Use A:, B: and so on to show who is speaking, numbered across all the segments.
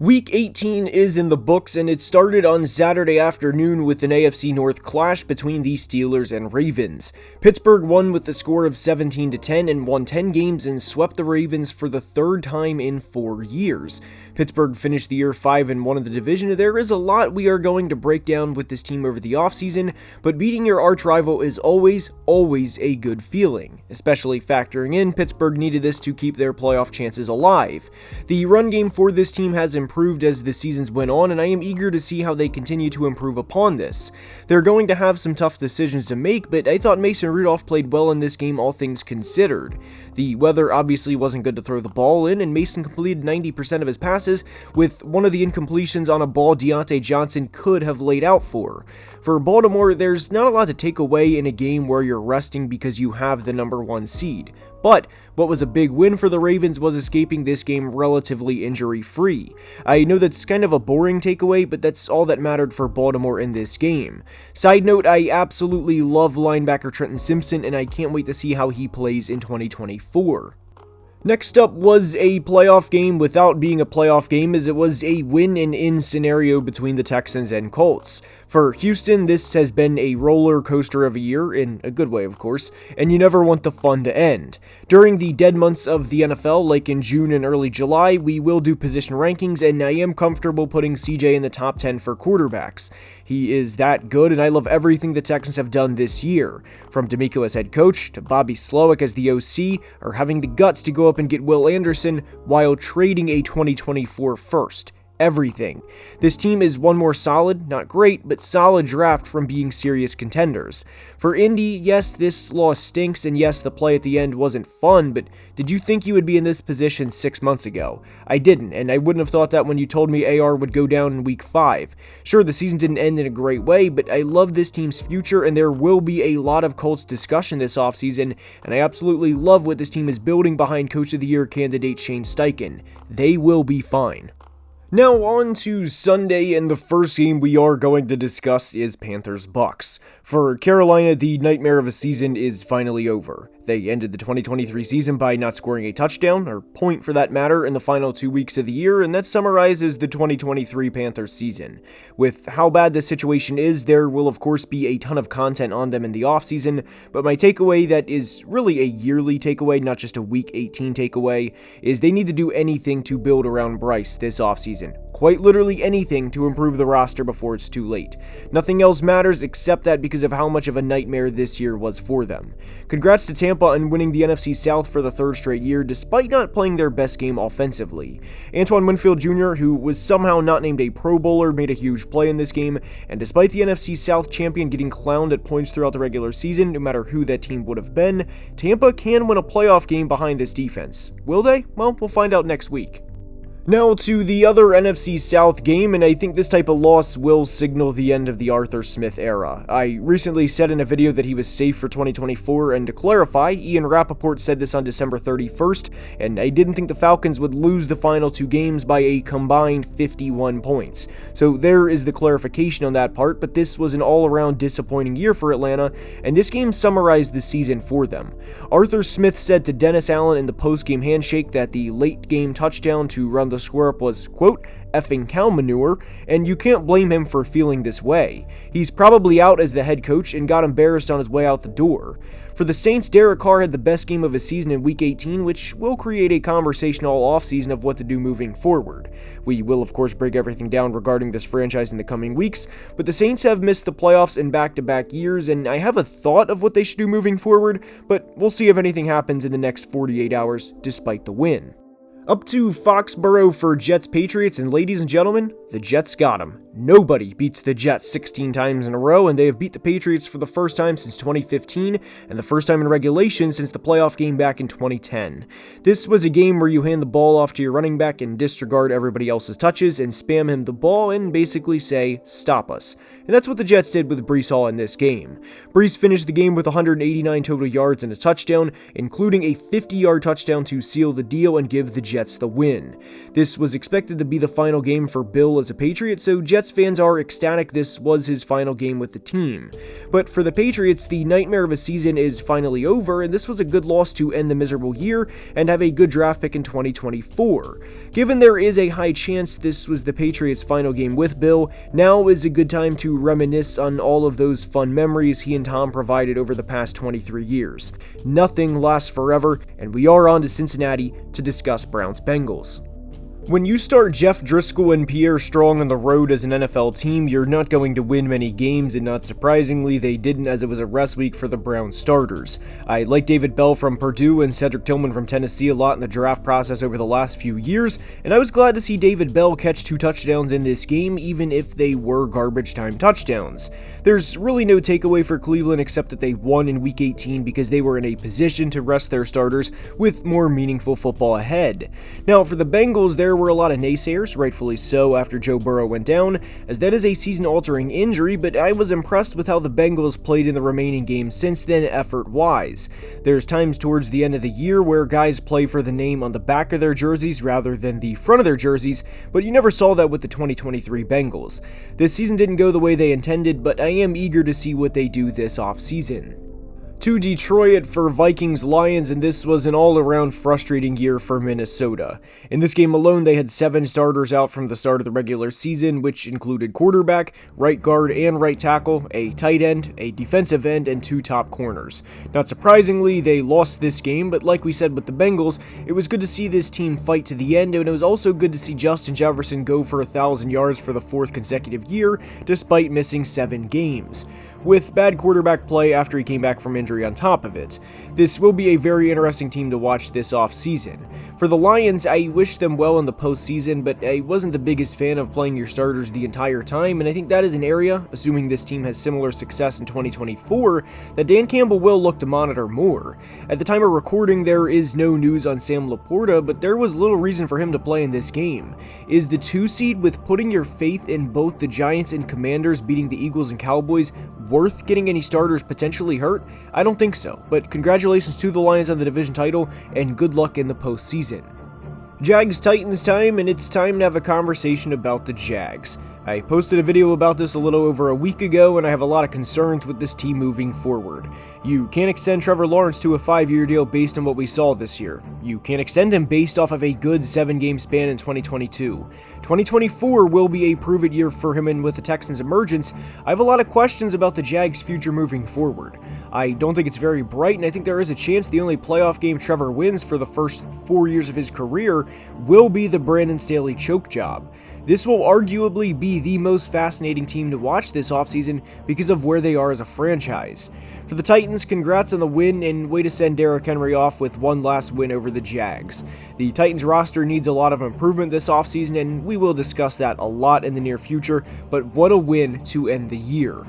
A: Week 18 is in the books, and it started on Saturday afternoon with an AFC North clash between the Steelers and Ravens. Pittsburgh won with a score of 17-10 and won 10 games and swept the Ravens for the third time in 4 years. Pittsburgh finished the year 5-1 in the division. There is a lot we are going to break down with this team over the offseason, but beating your arch rival is always a good feeling, especially factoring in Pittsburgh needed this to keep their playoff chances alive. The run game for this team has improved as the seasons went on, and I am eager to see how they continue to improve upon this. They're going to have some tough decisions to make, but I thought Mason Rudolph played well in this game, all things considered. The weather obviously wasn't good to throw the ball in, and Mason completed 90% of his passes, with one of the incompletions on a ball Deontay Johnson could have laid out for. For Baltimore, there's not a lot to take away in a game where you're resting because you have the number 1 seed. But what was a big win for the Ravens was escaping this game relatively injury-free. I know that's kind of a boring takeaway, but that's all that mattered for Baltimore in this game. Side note, I absolutely love linebacker Trenton Simpson, and I can't wait to see how he plays in 2024. Next up was a playoff game without being a playoff game, as it was a win-and-in scenario between the Texans and Colts. For Houston, this has been a roller coaster of a year, in a good way of course, and you never want the fun to end. During the dead months of the NFL, like in June and early July, we will do position rankings, and I am comfortable putting CJ in the top 10 for quarterbacks. He is that good, and I love everything the Texans have done this year. From D'Amico as head coach, to Bobby Slowick as the OC, or having the guts to go up and get Will Anderson while trading a 2024 first. Everything. This team is one more solid, not great, but solid draft from being serious contenders. For Indy, yes, this loss stinks, and yes, the play at the end wasn't fun, but did you think you would be in this position 6 months ago? I didn't, and I wouldn't have thought that when you told me AR would go down in week 5. Sure, the season didn't end in a great way, but I love this team's future, and there will be a lot of Colts discussion this offseason, and I absolutely love what this team is building behind Coach of the Year candidate Shane Steichen. They will be fine. Now on to Sunday, and the first game we are going to discuss is Panthers-Bucs. For Carolina, the nightmare of a season is finally over. They ended the 2023 season by not scoring a touchdown, or point for that matter, in the final 2 weeks of the year, and that summarizes the 2023 Panthers season. With how bad the situation is, there will of course be a ton of content on them in the offseason, but my takeaway that is really a yearly takeaway, not just a Week 18 takeaway, is they need to do anything to build around Bryce this offseason. Quite literally anything to improve the roster before it's too late. Nothing else matters except that because of how much of a nightmare this year was for them. Congrats to Tampa on winning the NFC South for the 3rd straight year, despite not playing their best game offensively. Antoine Winfield Jr., who was somehow not named a Pro Bowler, made a huge play in this game, and despite the NFC South champion getting clowned at points throughout the regular season, no matter who that team would have been, Tampa can win a playoff game behind this defense. Will they? Well, we'll find out next week. Now to the other NFC South game, and I think this type of loss will signal the end of the Arthur Smith era. I recently said in a video that he was safe for 2024, and to clarify, Ian Rappaport said this on December 31st, and I didn't think the Falcons would lose the final 2 games by a combined 51 points. So there is the clarification on that part, but this was an all-around disappointing year for Atlanta, and this game summarized the season for them. Arthur Smith said to Dennis Allen in the post-game handshake that the late-game touchdown to run the square up was, quote, effing cow manure, and you can't blame him for feeling this way. He's probably out as the head coach and got embarrassed on his way out the door. For the Saints, Derek Carr had the best game of his season in Week 18, which will create a conversation all offseason of what to do moving forward. We will, of course, break everything down regarding this franchise in the coming weeks, but the Saints have missed the playoffs in back-to-back years, and I have a thought of what they should do moving forward, but we'll see if anything happens in the next 48 hours, despite the win. Up to Foxborough for Jets-Patriots, and ladies and gentlemen, the Jets got them. Nobody beats the Jets 16 times in a row, and they have beat the Patriots for the first time since 2015, and the first time in regulation since the playoff game back in 2010. This was a game where you hand the ball off to your running back and disregard everybody else's touches and spam him the ball and basically say, stop us. And that's what the Jets did with Breece Hall in this game. Breece finished the game with 189 total yards and a touchdown, including a 50-yard touchdown to seal the deal and give the Jets the win. This was expected to be the final game for Bill as a Patriot, so Jets Jets fans are ecstatic this was his final game with the team. But for the Patriots, the nightmare of a season is finally over, and this was a good loss to end the miserable year and have a good draft pick in 2024. Given there is a high chance this was the Patriots' final game with Bill, now is a good time to reminisce on all of those fun memories he and Tom provided over the past 23 years. Nothing lasts forever, and we are on to Cincinnati to discuss Browns-Bengals. When you start Jeff Driscoll and Pierre Strong on the road as an NFL team, you're not going to win many games, and not surprisingly, they didn't, as it was a rest week for the Browns starters. I like David Bell from Purdue and Cedric Tillman from Tennessee a lot in the draft process over the last few years, and I was glad to see David Bell catch 2 touchdowns in this game, even if they were garbage time touchdowns. There's really no takeaway for Cleveland except that they won in Week 18 because they were in a position to rest their starters with more meaningful football ahead. Now, for the Bengals, there were a lot of naysayers, rightfully so, after Joe Burrow went down, as that is a season-altering injury, but I was impressed with how the Bengals played in the remaining games since then, effort-wise. There's times towards the end of the year where guys play for the name on the back of their jerseys rather than the front of their jerseys, but you never saw that with the 2023 Bengals. This season didn't go the way they intended, but I am eager to see what they do this offseason. To Detroit for Vikings-Lions, and this was an all-around frustrating year for Minnesota. In this game alone, they had 7 starters out from the start of the regular season, which included quarterback, right guard and right tackle, a tight end, a defensive end, and 2 top corners. Not surprisingly, they lost this game, but like we said with the Bengals, it was good to see this team fight to the end, and it was also good to see Justin Jefferson go for 1,000 yards for the 4th consecutive year, despite missing 7 games. With bad quarterback play after he came back from injury on top of it. This will be a very interesting team to watch this offseason. For the Lions, I wish them well in the postseason, but I wasn't the biggest fan of playing your starters the entire time, and I think that is an area, assuming this team has similar success in 2024, that Dan Campbell will look to monitor more. At the time of recording, there is no news on Sam Laporta, but there was little reason for him to play in this game. Is the 2 seed with putting your faith in both the Giants and Commanders beating the Eagles and Cowboys worth getting any starters potentially hurt? I don't think so, but congratulations to the Lions on the division title, and good luck in the postseason. Jags-Titans time, and it's time to have a conversation about the Jags. I posted a video about this a little over a week ago, and I have a lot of concerns with this team moving forward. You can't extend Trevor Lawrence to a 5-year deal based on what we saw this year. You can't extend him based off of a good 7-game span in 2022. 2024 will be a prove-it year for him, and with the Texans' emergence, I have a lot of questions about the Jags' future moving forward. I don't think it's very bright, and I think there is a chance the only playoff game Trevor wins for the first 4 years of his career will be the Brandon Staley choke job. This will arguably be the most fascinating team to watch this offseason because of where they are as a franchise. For the Titans, congrats on the win, and way to send Derrick Henry off with one last win over the Jags. The Titans roster needs a lot of improvement this offseason, and we will discuss that a lot in the near future, but what a win to end the year.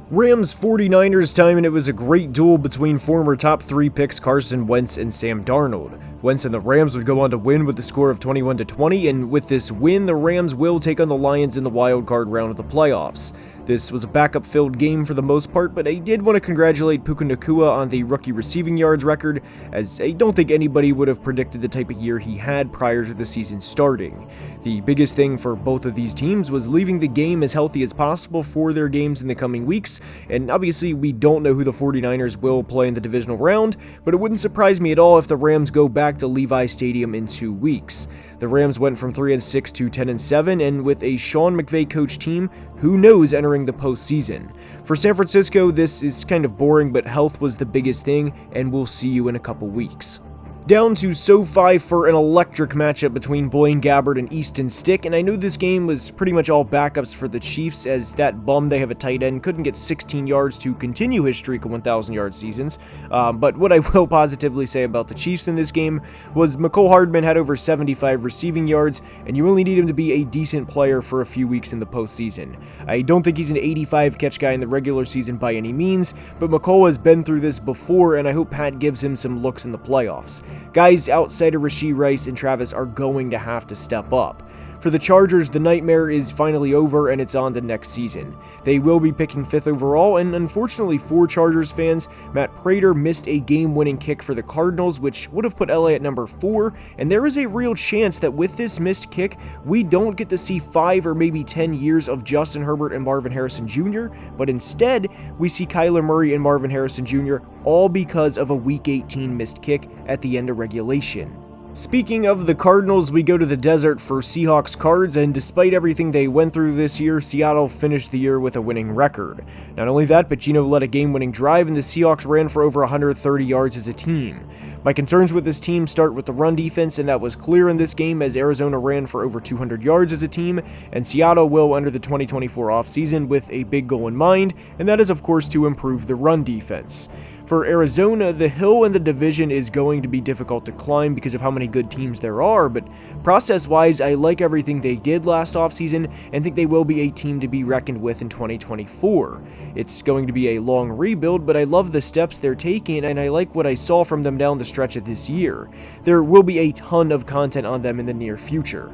A: Rams 49ers time, and it was a great duel between former top 3 picks Carson Wentz and Sam Darnold. Wentz and the Rams would go on to win with the score of 21-20, and with this win, the Rams will take on the Lions in the wild card round of the playoffs. This was a backup-filled game for the most part, but I did want to congratulate Puka Nacua on the rookie receiving yards record, as I don't think anybody would have predicted the type of year he had prior to the season starting. The biggest thing for both of these teams was leaving the game as healthy as possible for their games in the coming weeks, and obviously we don't know who the 49ers will play in the divisional round, but it wouldn't surprise me at all if the Rams go back to Levi Stadium in 2 weeks. The Rams went from 3-6 to 10-7, and with a Sean McVay coach team, who knows entering the postseason. For San Francisco, this is kind of boring, but health was the biggest thing, and we'll see you in a couple weeks. Down to SoFi for an electric matchup between Blaine Gabbert and Easton Stick, and I know this game was pretty much all backups for the Chiefs, as that bum they have a tight end couldn't get 16 yards to continue his streak of 1,000-yard seasons, but what I will positively say about the Chiefs in this game was Mecole Hardman had over 75 receiving yards, and you only need him to be a decent player for a few weeks in the postseason. I don't think he's an 85-catch guy in the regular season by any means, but Mecole has been through this before, and I hope Pat gives him some looks in the playoffs. Guys outside of Rashee Rice and Travis are going to have to step up. For For the Chargers, the nightmare is finally over and it's on to next season. They will be picking 5th overall, and unfortunately for Chargers fans, Matt Prater missed a game-winning kick for the Cardinals, which would have put LA at number 4, and there is a real chance that with this missed kick, we don't get to see 5 or maybe 10 years of Justin Herbert and Marvin Harrison Jr., but instead, we see Kyler Murray and Marvin Harrison Jr., all because of a Week 18 missed kick at the end of regulation. Speaking of the Cardinals, we go to the desert for Seahawks Cards, and despite everything they went through this year, Seattle finished the year with a winning record. Not only that, but Geno led a game-winning drive, and the Seahawks ran for over 130 yards as a team. My concerns with this team start with the run defense, and that was clear in this game as Arizona ran for over 200 yards as a team, and Seattle will enter the 2024 offseason with a big goal in mind, and that is of course to improve the run defense. For Arizona, the hill in the division is going to be difficult to climb because of how many good teams there are, but process-wise, I like everything they did last offseason and think they will be a team to be reckoned with in 2024. It's going to be a long rebuild, but I love the steps they're taking, and I like what I saw from them down the stretch of this year. There will be a ton of content on them in the near future.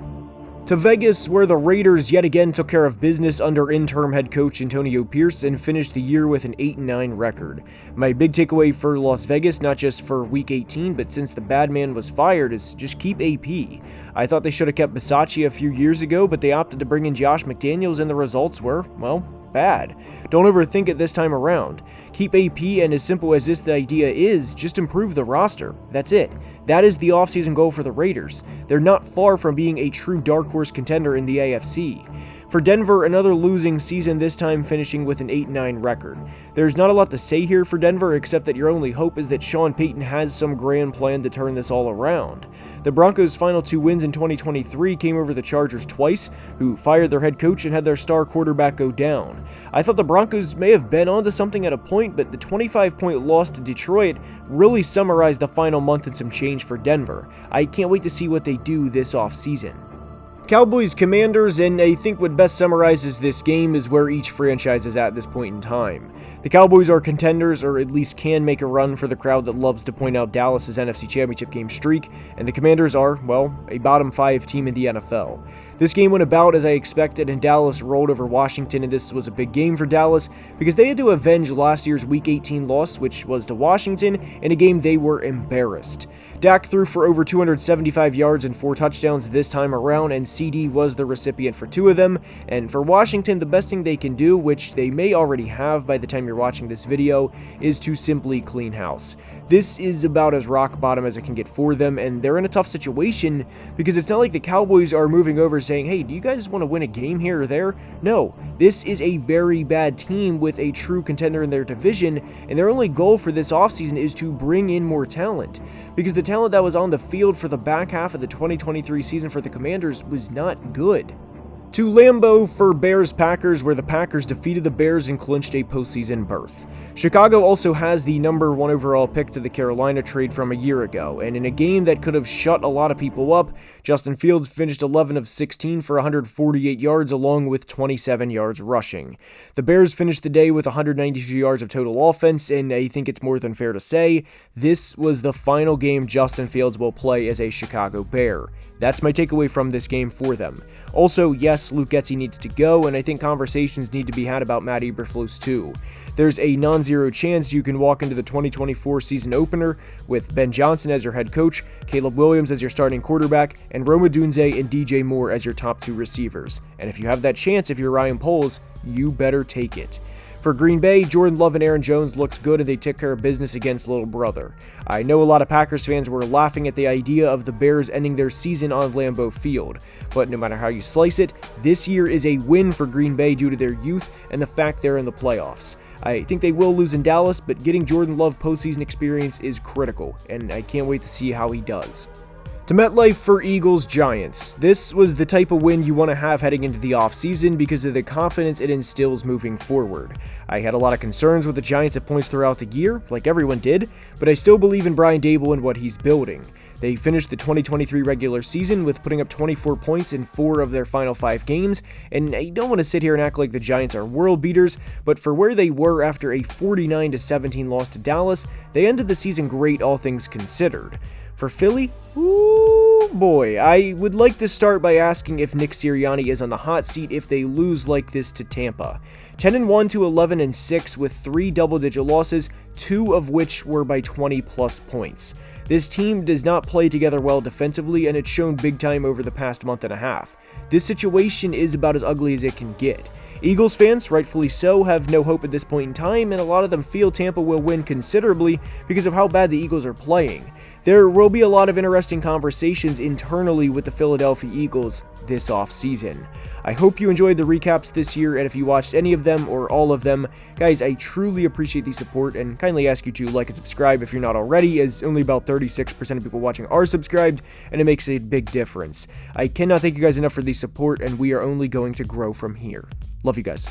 A: To Vegas, where the Raiders yet again took care of business under interim head coach Antonio Pierce and finished the year with an 8-9 record. My big takeaway for Las Vegas, not just for Week 18, but since the bad man was fired, is just keep AP. I thought they should have kept Bisaccia a few years ago, but they opted to bring in Josh McDaniels, and the results were, well, bad. Don't overthink it this time around. Keep AP, and as simple as this idea is, just improve the roster. That's it. That is the offseason goal for the Raiders. They're not far from being a true dark horse contender in the AFC. For Denver, another losing season, this time finishing with an 8-9 record. There's not a lot to say here for Denver, except that your only hope is that Sean Payton has some grand plan to turn this all around. The Broncos' final 2 wins in 2023 came over the Chargers twice, who fired their head coach and had their star quarterback go down. I thought the Broncos may have been onto something at a point, but the 25-point loss to Detroit really summarized the final month and some change for Denver. I can't wait to see what they do this offseason. Cowboys Commanders, and I think what best summarizes this game is where each franchise is at this point in time. The Cowboys are contenders, or at least can make a run for the crowd that loves to point out Dallas's NFC Championship game streak, and the Commanders are, well, a bottom 5 team in the NFL. This game went about as I expected, and Dallas rolled over Washington, and this was a big game for Dallas because they had to avenge last year's Week 18 loss, which was to Washington, in a game they were embarrassed. Dak threw for over 275 yards and 4 touchdowns this time around, and CD was the recipient for 2 of them. And for Washington, the best thing they can do, which they may already have by the time you're watching this video, is to simply clean house. This is about as rock bottom as it can get for them, and they're in a tough situation because it's not like the Cowboys are moving over saying, hey, do you guys want to win a game here or there? No, this is a very bad team with a true contender in their division, and their only goal for this offseason is to bring in more talent, because the talent that was on the field for the back half of the 2023 season for the Commanders was not good. To Lambeau for Bears-Packers, where the Packers defeated the Bears and clinched a postseason berth. Chicago also has the number 1 overall pick to the Carolina trade from a year ago, and in a game that could have shut a lot of people up, Justin Fields finished 11 of 16 for 148 yards along with 27 yards rushing. The Bears finished the day with 192 yards of total offense, and I think it's more than fair to say, this was the final game Justin Fields will play as a Chicago Bear. That's my takeaway from this game for them. Also, yes, Luke Getsy needs to go, and I think conversations need to be had about Matt Eberflus too. There's a non-zero chance you can walk into the 2024 season opener with Ben Johnson as your head coach, Caleb Williams as your starting quarterback, and Rome Odunze and DJ Moore as your top 2 receivers. And if you have that chance, if you're Ryan Poles, you better take it. For Green Bay, Jordan Love and Aaron Jones looked good and they took care of business against little brother. I know a lot of Packers fans were laughing at the idea of the Bears ending their season on Lambeau Field, but no matter how you slice it, this year is a win for Green Bay due to their youth and the fact they're in the playoffs. I think they will lose in Dallas, but getting Jordan Love postseason experience is critical, and I can't wait to see how he does. To MetLife for Eagles-Giants. This was the type of win you want to have heading into the offseason because of the confidence it instills moving forward. I had a lot of concerns with the Giants at points throughout the year, like everyone did, but I still believe in Brian Daboll and what he's building. They finished the 2023 regular season with putting up 24 points in 4 of their final 5 games, and I don't want to sit here and act like the Giants are world beaters, but for where they were after a 49-17 loss to Dallas, they ended the season great all things considered. For Philly, Oh boy, I would like to start by asking if Nick Sirianni is on the hot seat if they lose like this to Tampa. 10-1 to 11-6 with 3 double-digit losses, 2 of which were by 20-plus points. This team does not play together well defensively, and it's shown big time over the past month and a half. This situation is about as ugly as it can get. Eagles fans, rightfully so, have no hope at this point in time, and a lot of them feel Tampa will win considerably because of how bad the Eagles are playing. There will be a lot of interesting conversations internally with the Philadelphia Eagles this offseason. I hope you enjoyed the recaps this year, and if you watched any of them or all of them, guys, I truly appreciate the support and kindly ask you to like and subscribe if you're not already, as only about 36% of people watching are subscribed, and it makes a big difference. I cannot thank you guys enough for the support, and we are only going to grow from here. Love you guys.